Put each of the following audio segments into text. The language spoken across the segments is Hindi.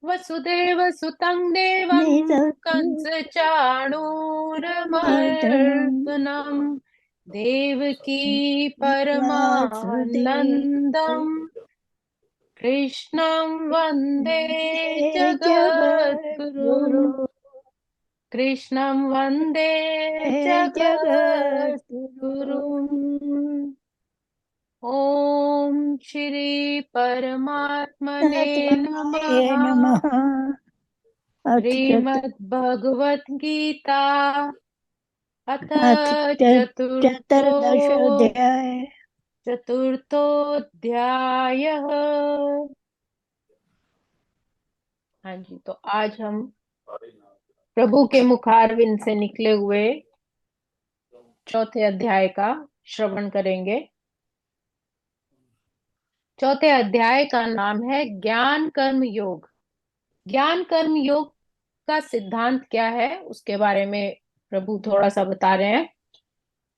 वसुदेव सुतं देवं कंस चाणूरमर्दनम् देवकी वासुदेव परमानन्दम् कृष्णं वन्दे जगद्गुरु जगद्गुरुम् कृष्णं वन्दे जगद्गुरु जगद्गुरुम्। ॐ श्री परमात्मने आत्मने नमः। नमः। अथ श्रीमद् भगवत गीता अथ अथ चतुर्थो चतुर्दशोऽध्याय। चतुर्थोऽध्यायः। हाँ जी, तो आज हम प्रभु के मुखारविंद से निकले हुए चौथे अध्याय का श्रवण करेंगे। चौथे अध्याय का नाम है ज्ञान कर्म योग। ज्ञान कर्म योग का सिद्धांत क्या है उसके बारे में प्रभु थोड़ा सा बता रहे हैं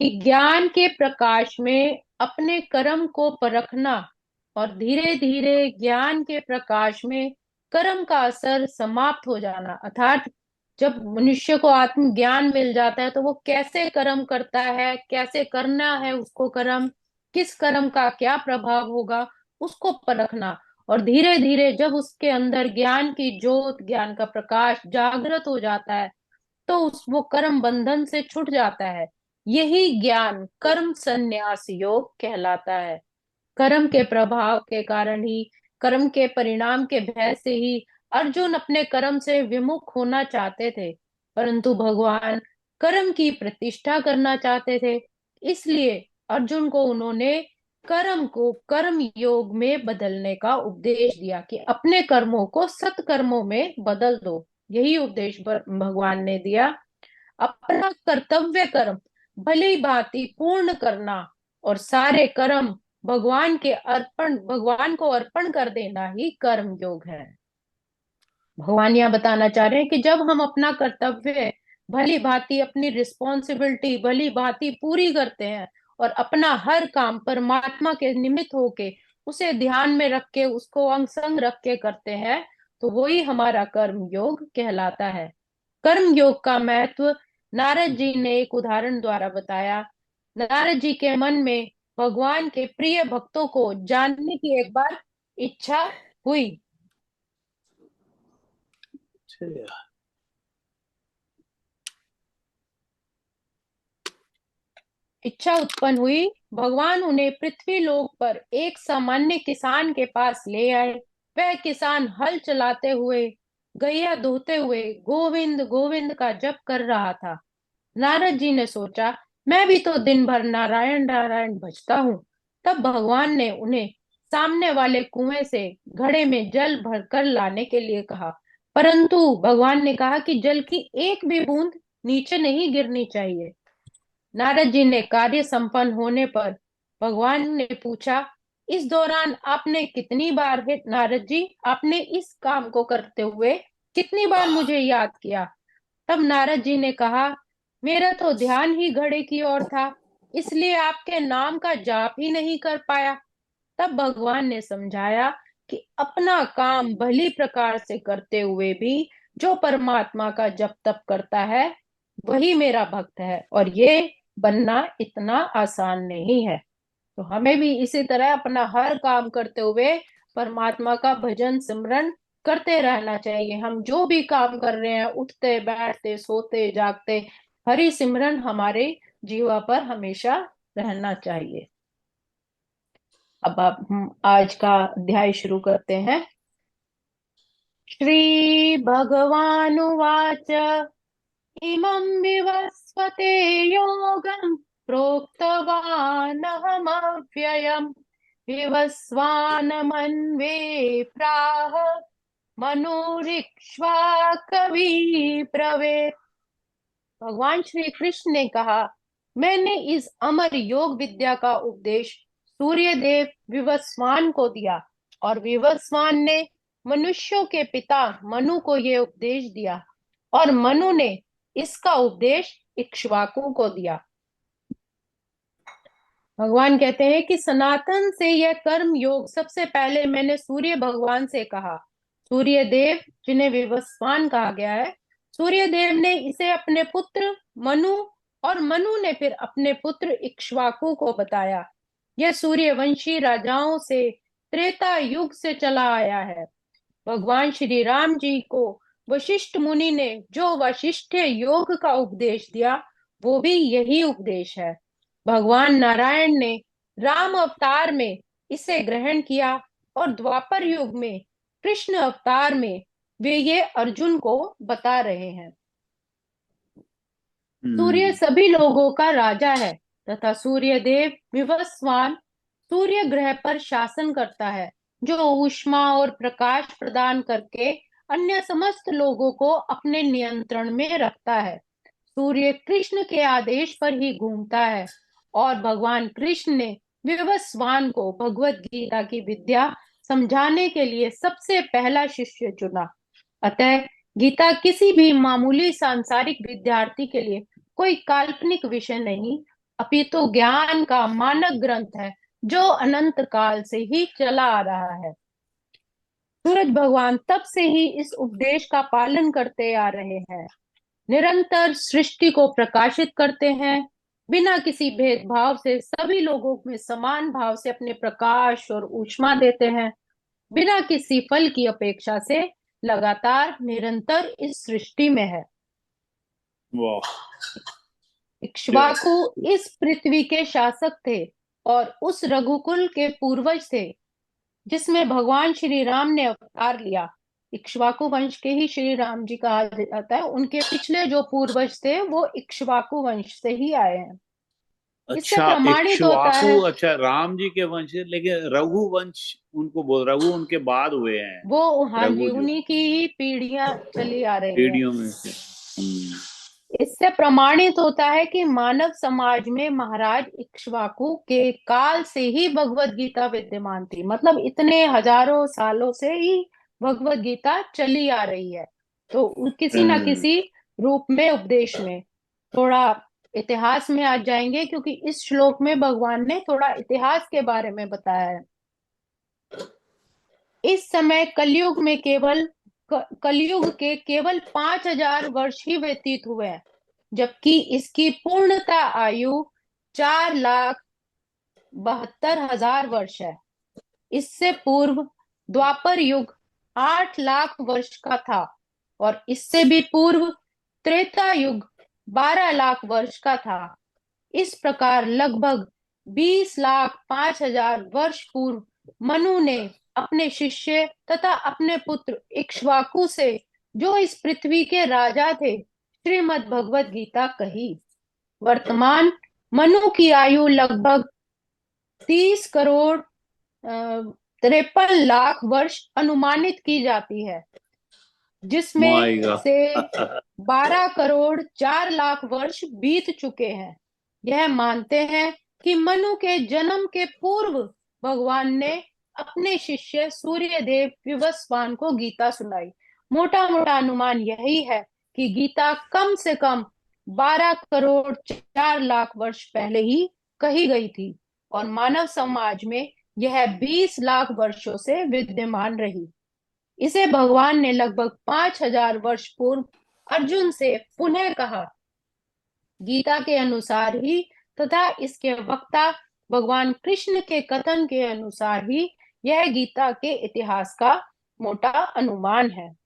कि ज्ञान के प्रकाश में अपने कर्म को परखना और धीरे धीरे ज्ञान के प्रकाश में कर्म का असर समाप्त हो जाना, अर्थात जब मनुष्य को आत्मज्ञान मिल जाता है तो वो कैसे कर्म करता है, कैसे करना है उसको कर्म, किस कर्म का क्या प्रभाव होगा उसको परखना। और धीरे धीरे जब उसके अंदर ज्ञान की ज्योत, ज्ञान का प्रकाश जागृत हो जाता है तो उस वो कर्म बंधन से छूट जाता है। यही ज्ञान कर्म संन्यास योग कहलाता है। कर्म के प्रभाव के कारण ही, कर्म के परिणाम के भय से ही अर्जुन अपने कर्म से विमुख होना चाहते थे, परंतु भगवान कर्म की प्रतिष्ठा करना चाहते थे। इसलिए अर्जुन को उन्होंने कर्म को कर्म योग में बदलने का उपदेश दिया कि अपने कर्मों को सत्कर्मों में बदल दो। यही उपदेश भगवान ने दिया। अपना कर्तव्य कर्म भली भांति पूर्ण करना और सारे कर्म भगवान को अर्पण कर देना ही कर्म योग है। भगवान यहाँ बताना चाह रहे हैं कि जब हम अपना कर्तव्य भली भांति, अपनी रिस्पॉन्सिबिलिटी भली भांति पूरी करते हैं और अपना हर काम परमात्मा के निमित्त होके उसे ध्यान में रख के, उसको अंग संग रख के करते हैं, तो वही हमारा कर्म योग कहलाता है। कर्म योग का महत्व नारद जी ने एक उदाहरण द्वारा बताया। नारद जी के मन में भगवान के प्रिय भक्तों को जानने की एक बार इच्छा हुई। इच्छा उत्पन्न हुई। भगवान उन्हें पृथ्वी लोक पर एक सामान्य किसान के पास ले आए। वह किसान हल चलाते हुए, गैया धोते हुए गोविंद गोविंद का जप कर रहा था। नारद जी ने सोचा, मैं भी तो दिन भर नारायण नारायण भजता हूँ। तब भगवान ने उन्हें सामने वाले कुएं से घड़े में जल भरकर लाने के लिए कहा, परंतु भगवान ने कहा कि जल की एक भी बूंद नीचे नहीं गिरनी चाहिए। नारद जी ने कार्य संपन्न होने पर भगवान ने पूछा, इस दौरान आपने कितनी बार, हे नारद जी, आपने इस काम को करते हुए कितनी बार मुझे याद किया? तब नारद जी ने कहा, मेरा तो ध्यान ही घड़े की ओर था, इसलिए आपके नाम का जाप ही नहीं कर पाया। तब भगवान ने समझाया कि अपना काम भली प्रकार से करते हुए भी जो परमात्मा का जप तप करता है वही मेरा भक्त है, और ये बनना इतना आसान नहीं है। तो हमें भी इसी तरह अपना हर काम करते हुए परमात्मा का भजन सिमरन करते रहना चाहिए। हम जो भी काम कर रहे हैं, उठते बैठते सोते जागते, हरि सिमरन हमारे जीवा पर हमेशा रहना चाहिए। अब आप हम आज का अध्याय शुरू करते हैं। श्री भगवानुवाच इमं विवस्वते योगं प्रोक्तवानहमव्ययम् विवस्वानमन्वे प्राह मनोरिक्ष्वा कवि प्रवेद। भगवान श्री कृष्ण ने कहा, मैंने इस अमर योग विद्या का उपदेश सूर्य देव विवस्वान को दिया, और विवस्वान ने मनुष्यों के पिता मनु को यह उपदेश दिया, और मनु ने इसका उपदेश इक्ष्वाकु को दिया। भगवान कहते हैं कि सनातन से यह कर्म योग सबसे पहले मैंने सूर्य भगवान से कहा। सूर्य देव, जिन्हें विवस्वान कहा गया है, सूर्य देव ने इसे अपने पुत्र मनु और मनु ने फिर अपने पुत्र इक्ष्वाकु को बताया। यह सूर्यवंशी राजाओं से त्रेता युग से चला आया है। भगवान श्री राम जी को वशिष्ठ मुनि ने जो वशिष्ठ योग का उपदेश दिया, वो भी यही उपदेश है। भगवान नारायण ने राम अवतार में इसे ग्रहण किया और द्वापर युग में कृष्ण अवतार में वे ये अर्जुन को बता रहे हैं। सूर्य हम्म। सभी लोगों का राजा है तथा सूर्य देव विवस्वान सूर्य ग्रह पर शासन करता है, जो ऊष्मा और प्रकाश प्रदान करके अन्य समस्त लोगों को अपने नियंत्रण में रखता है। सूर्य कृष्ण के आदेश पर ही घूमता है और भगवान कृष्ण ने विवस्वान को भगवत गीता की विद्या समझाने के लिए सबसे पहला शिष्य चुना। अतः गीता किसी भी मामूली सांसारिक विद्यार्थी के लिए कोई काल्पनिक विषय नहीं, अपितु ज्ञान का मानक ग्रंथ है जो अनंत काल से ही चला आ रहा है। सूरज भगवान तब से ही इस उपदेश का पालन करते आ रहे हैं, निरंतर सृष्टि को प्रकाशित करते हैं, बिना किसी भेदभाव से सभी लोगों में समान भाव से अपने प्रकाश और ऊष्मा देते हैं, बिना किसी फल की अपेक्षा से लगातार निरंतर इस सृष्टि में है। वाह। इक्ष्वाकु इस पृथ्वी के शासक थे और उस रघुकुल के पूर्वज थे जिसमें भगवान श्री राम ने अवतार लिया। इक्ष्वाकु वंश के ही श्री राम जी कहा जाता है। उनके पिछले जो पूर्वज थे वो इक्ष्वाकु वंश से ही आए हैं। इससे अच्छा, प्रमाणित होता इक्ष्वाकु, है, अच्छा राम जी के वंश है, लेकिन रघु वंश उनको बोल, रघु उनके बाद हुए हैं। वो हाँ जी रघु जो उन्हीं की ही पीढ़ियां चली आ रही हैं। पीढ़ियों में से। इससे प्रमाणित होता है कि मानव समाज में महाराज इक्ष्वाकु के काल से ही भगवत गीता विद्यमान थी। मतलब इतने हजारों सालों से ही भगवत गीता चली आ रही है। तो किसी ना हम्म। किसी रूप में उपदेश में थोड़ा इतिहास में आ जाएंगे, क्योंकि इस श्लोक में भगवान ने थोड़ा इतिहास के बारे में बताया है। इस समय कलयुग के केवल 5,000 वर्ष ही व्यतीत हुए हैं, जबकि इसकी पूर्णता आयु 4,72,000 वर्ष है। इससे पूर्व द्वापर युग 8 लाख वर्ष का था और इससे भी पूर्व त्रेता युग 12 लाख वर्ष का था। इस प्रकार लगभग 20,05,000 वर्ष पूर्व मनु ने अपने शिष्य तथा अपने पुत्र इक्ष्वाकु से, जो इस पृथ्वी के राजा थे, श्रीमद् भगवत गीता कही। वर्तमान मनु की आयु लगभग 30,53,00,000 वर्ष अनुमानित की जाती है, जिसमें माय गॉड। से 12,04,00,000 वर्ष बीत चुके हैं। यह मानते हैं कि मनु के जन्म के पूर्व भगवान ने अपने शिष्य सूर्यदेव विवस्वान को गीता सुनाई। मोटा मोटा अनुमान यही है कि गीता कम से कम 12,04,00,000 वर्ष पहले ही कही गई थी और मानव समाज में यह 20 लाख वर्षों से विद्यमान रही। इसे भगवान ने लगभग 5,000 वर्ष पूर्व अर्जुन से पुनः कहा। गीता के अनुसार ही तथा इसके वक्ता भगवान कृष्ण के कथन के अनुसार ही यह गीता के इतिहास का मोटा अनुमान है।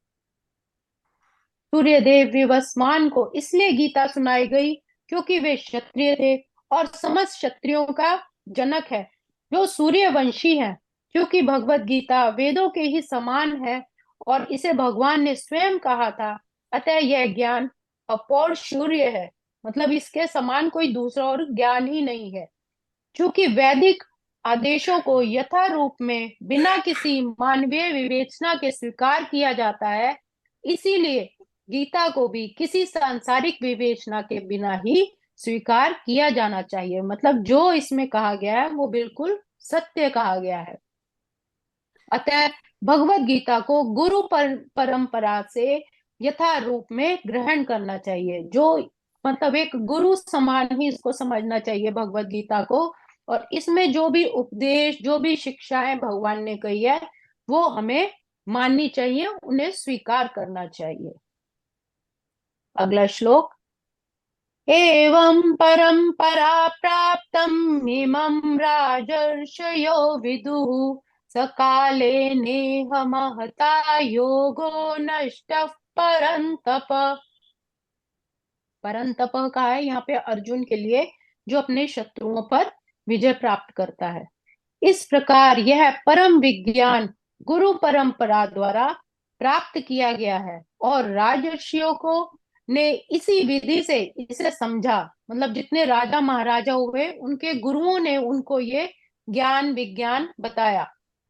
सूर्यदेव विवस्वान को इसलिए गीता सुनाई गई क्योंकि वे क्षत्रिय थे और समस्त क्षत्रियों का जनक है, जो सूर्यवंशी है। क्योंकि भगवत गीता वेदों के ही समान है और इसे भगवान ने स्वयं कहा था, अतः यह ज्ञान अपौरुषेय है। मतलब इसके समान कोई दूसरा और ज्ञान ही नहीं है। चूंकि वैदिक आदेशों को यथा रूप में बिना किसी मानवीय विवेचना के स्वीकार किया जाता है, इसीलिए गीता को भी किसी सांसारिक विवेचना के बिना ही स्वीकार किया जाना चाहिए। मतलब जो इसमें कहा गया है वो बिल्कुल सत्य कहा गया है। अतः भगवत गीता को गुरु परंपरा से यथा रूप में ग्रहण करना चाहिए। जो मतलब एक गुरु समान ही इसको समझना चाहिए भगवत गीता को। और इसमें जो भी उपदेश, जो भी शिक्षाएं भगवान ने कही है, वो हमें माननी चाहिए, उन्हें स्वीकार करना चाहिए। अगला श्लोक। एवं परंपरा प्राप्तम् इमं राजर्षयो विदुः सकाले नेह महता योगो नष्टः परन्तप। परंतप का है यहाँ पे अर्जुन के लिए, जो अपने शत्रुओं पर विजय प्राप्त करता है। इस प्रकार यह परम विज्ञान गुरु परंपरा द्वारा प्राप्त किया गया है और राजर्षियों को ने इसी विधि से इसे समझा। मतलब जितने राजा महाराजा हुए, उनके गुरुओं ने उनको ये ज्ञान विज्ञान बताया,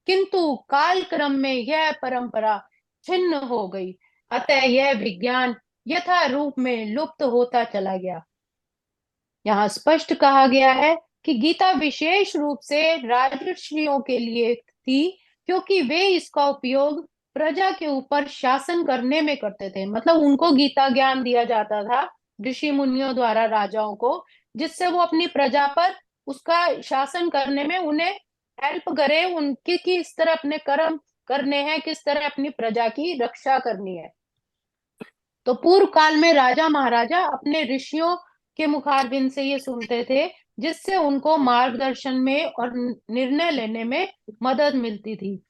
किंतु काल क्रम में यह परंपरा छिन्न हो गई, अतः यह विज्ञान यथा रूप में लुप्त होता चला गया। यहाँ स्पष्ट कहा गया है कि गीता विशेष रूप से राजर्षियों के लिए थी, क्योंकि वे इसका उपयोग प्रजा के ऊपर शासन करने में करते थे। मतलब उनको गीता ज्ञान दिया जाता था ऋषि मुनियों द्वारा राजाओं को, जिससे वो अपनी प्रजा पर उसका शासन करने में उन्हें हेल्प करे, उनकी किस तरह अपने कर्म करने हैं, किस तरह अपनी प्रजा की रक्षा करनी है। तो पूर्व काल में राजा महाराजा अपने ऋषियों के मुखारबिंद से ये सुनते थे, जिससे उनको मार्गदर्शन में और निर्णय लेने में मदद मिलती थी।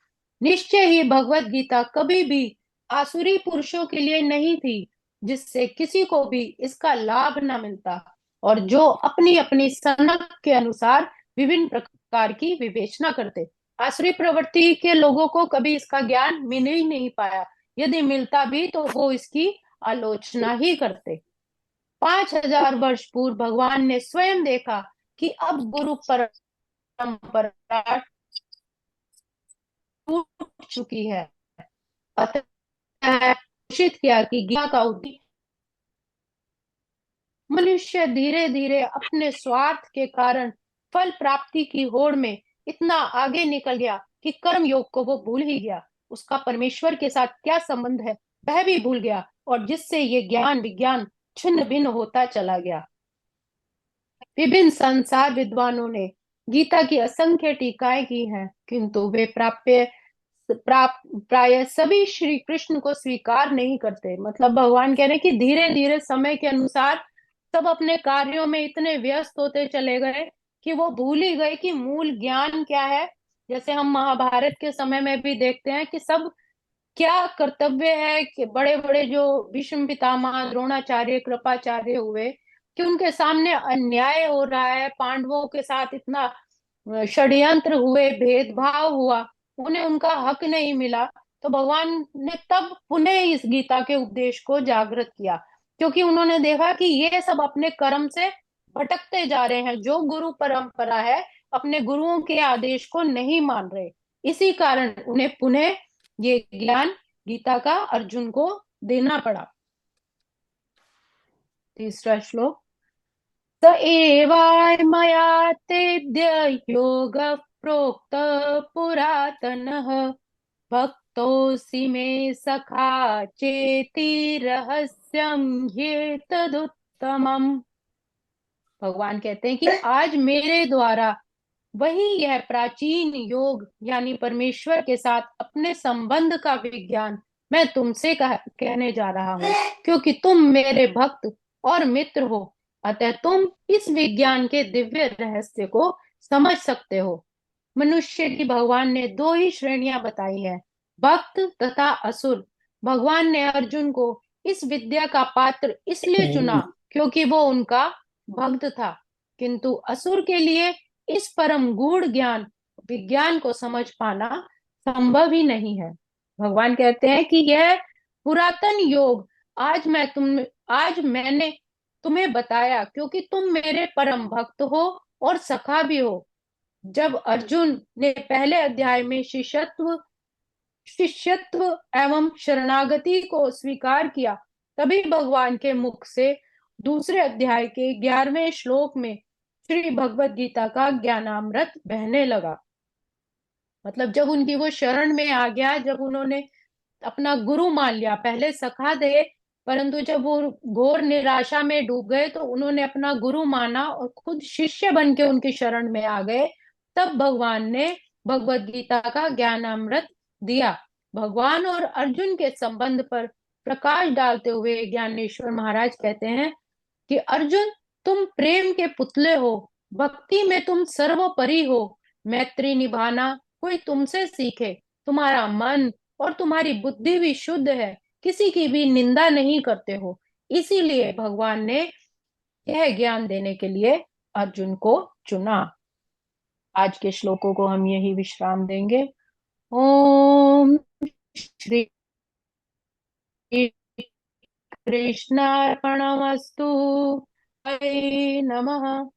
निश्चय ही भगवत गीता कभी भी आसुरी पुरुषों के लिए नहीं थी, जिससे किसी को भी इसका लाभ न मिलता, और जो अपनी अपनी सनक के अनुसार विभिन्न प्रकार की विवेचना करते। आसुरी प्रवृत्ति के लोगों को कभी इसका ज्ञान मिल ही नहीं पाया, यदि मिलता भी तो वो इसकी आलोचना ही करते। 5000 वर्ष पूर्व भगवान ने स्वयं देखा कि अब गुरु परंपरा टूट चुकी है, अतः घोषित किया कि गीता का उद्देश्य मनुष्य धीरे धीरे अपने स्वार्थ के कारण फल प्राप्ति की होड़ में इतना आगे निकल गया कि कर्म योग को वो भूल ही गया। उसका परमेश्वर के साथ क्या संबंध है वह भी भूल गया, और जिससे ये ज्ञान विज्ञान छिन्न भिन्न होता चला गया। विभिन्न संसार विद्वानों ने गीता की असंख्य टीकाएं की हैं, किंतु वे प्राय सभी श्री कृष्ण को स्वीकार नहीं करते। मतलब भगवान कह रहे हैं कि धीरे धीरे समय के अनुसार सब अपने कार्यों में इतने व्यस्त होते चले गए कि वो भूल ही गए कि मूल ज्ञान क्या है। जैसे हम महाभारत के समय में भी देखते हैं कि सब क्या कर्तव्य है, कि बड़े बड़े जो भीष्म पितामह द्रोणाचार्य कृपाचार्य हुए, कि उनके सामने अन्याय हो रहा है, पांडवों के साथ इतना षड्यंत्र हुए, भेदभाव हुआ, उन्हें उनका हक नहीं मिला। तो भगवान ने तब पुनः इस गीता के उपदेश को जागृत किया, क्योंकि उन्होंने देखा कि ये सब अपने कर्म से भटकते जा रहे हैं, जो गुरु परंपरा है अपने गुरुओं के आदेश को नहीं मान रहे। इसी कारण उन्हें पुनः ये ज्ञान गीता का अर्जुन को देना पड़ा। तीसरा श्लोक। स एवायमया तेद्य योग प्रोक्त पुरातनः भक्तोऽसि मे सखा चेति रहस्यम ह्येतदुत्तमम्। भगवान कहते हैं कि आज मेरे द्वारा वही यह प्राचीन योग यानी परमेश्वर के साथ अपने संबंध का विज्ञान मैं तुमसे कहने जा रहा हूँ, क्योंकि तुम मेरे भक्त और मित्र हो, अतः तुम इस विज्ञान के दिव्य रहस्य को समझ सकते हो। मनुष्य की भगवान ने दो ही श्रेणियां बताई है, भक्त तथा असुर। भगवान ने अर्जुन को इस विद्या का पात्र इसलिए चुना क्योंकि वो उनका भक्त था, किंतु असुर के लिए इस परम गूढ़ ज्ञान विज्ञान को समझ पाना संभव ही नहीं है। भगवान कहते हैं कि यह पुरातन योग आज मैंने तुम्हें बताया, क्योंकि तुम मेरे परम भक्त हो और सखा भी हो। जब अर्जुन ने पहले अध्याय में शिष्यत्व एवं शरणागति को स्वीकार किया, तभी भगवान के मुख से दूसरे अध्याय के 11वें श्लोक में श्री भगवत गीता का ज्ञानामृत बहने लगा। मतलब जब उनकी वो शरण में आ गया, जब उन्होंने अपना गुरु मान लिया, पहले सखा थे, परंतु जब वो घोर निराशा में डूब गए तो उन्होंने अपना गुरु माना और खुद शिष्य बन के उनकी शरण में आ गए। तब भगवान ने भगवत गीता का ज्ञानामृत दिया। भगवान और अर्जुन के संबंध पर प्रकाश डालते हुए ज्ञानेश्वर महाराज कहते हैं कि अर्जुन, तुम प्रेम के पुतले हो, भक्ति में तुम सर्वोपरि हो। मैत्री निभाना कोई तुमसे सीखे। तुम्हारा मन और तुम्हारी बुद्धि भी शुद्ध है, किसी की भी निंदा नहीं करते हो। इसीलिए भगवान ने यह ज्ञान देने के लिए अर्जुन को चुना। आज के श्लोकों को हम यही विश्राम देंगे। ओम श्री कृष्णार्पणमस्तु। हरे नमः।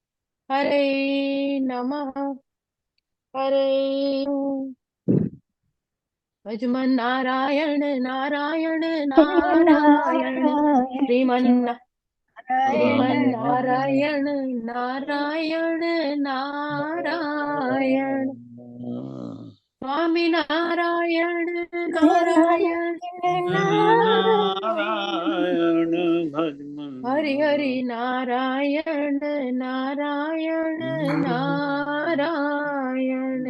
हरे नमः। हरे भजमन नारायण नारायण नारायण श्रीमन नारायण नारायण नारायण स्वामी नारायण नारायण नारायण भजमन हरि हरि नारायण नारायण नारायण।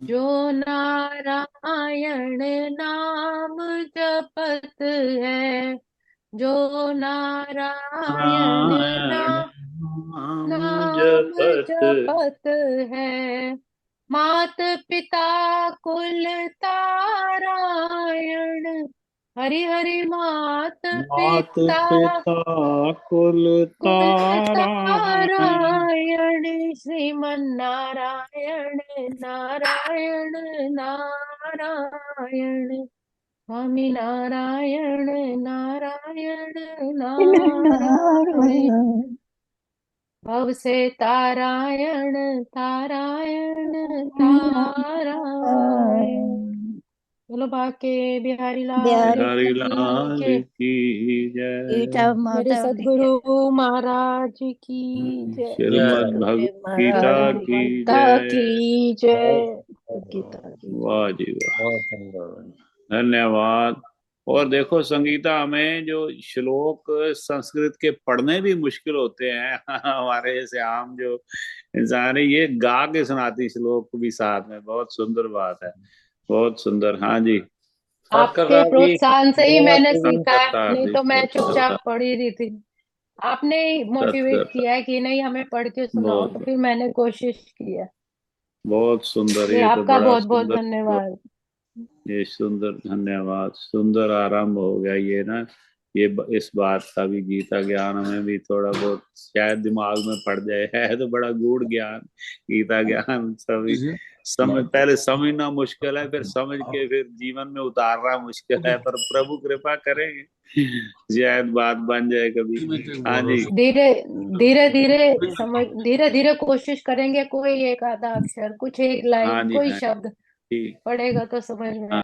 जो नारायण नाम जपत है, जो नारायण नाम जपत है, मात पिता कुल तारायण। हरि हरि मात पिता कुल तारायण। श्रीमन नारायण नारायण नारायण स्वामी नारायण नारायण नारायण। भव से तारायण तारायण तारायण। बोलो बाके बिहारी लाल बिहारी की लाल जय। की जय। गीता मेरे माता की सदगुरु महाराज की जय। श्रीमद् भगवत गीता की गीता जय। की जय। गीता की जय। वाह जी वाह, बहुत सुंदर। धन्यवाद। और देखो संगीता, हमें जो श्लोक संस्कृत के पढ़ने भी मुश्किल होते हैं हमारे जैसे आम जो इंसान है, ये गा के सुनाती श्लोक भी साथ में, बहुत सुंदर बात है, बहुत सुंदर। हाँ जी, आपके प्रोत्साहन से ही मैंने सीखा है, सत्कार नहीं जी, तो मैं सत्कार, चुपचाप पढ़ ही रही थी। आपने मोटिवेट सत्कार, किया है कि नहीं हमें पढ़ के सुनाओ, तो बहुत फिर मैंने कोशिश की है। बहुत सुंदर, ये ये तो आपका बड़ा बहुत बहुत सुंदर, धन्यवाद। ये सुंदर, धन्यवाद। सुंदर आरंभ हो गया ये ना, ये इस बात का भी गीता ज्ञान हमें भी थोड़ा बहुत शायद दिमाग में पड़ जाए, है तो बड़ा गूढ़ ज्ञान गीता ज्ञान। सभी पहले समझना मुश्किल है, फिर समझ के फिर जीवन में उतारना मुश्किल है, पर प्रभु कृपा करेंगे शायद बात बन जाए कभी। हाँ जी, धीरे धीरे धीरे धीरे धीरे कोशिश करेंगे। कोई एक आधा अक्षर, कुछ एक हाँ लाइन, जी, कोई हाँ शब्द ठीक। पढ़ेगा तो समझ में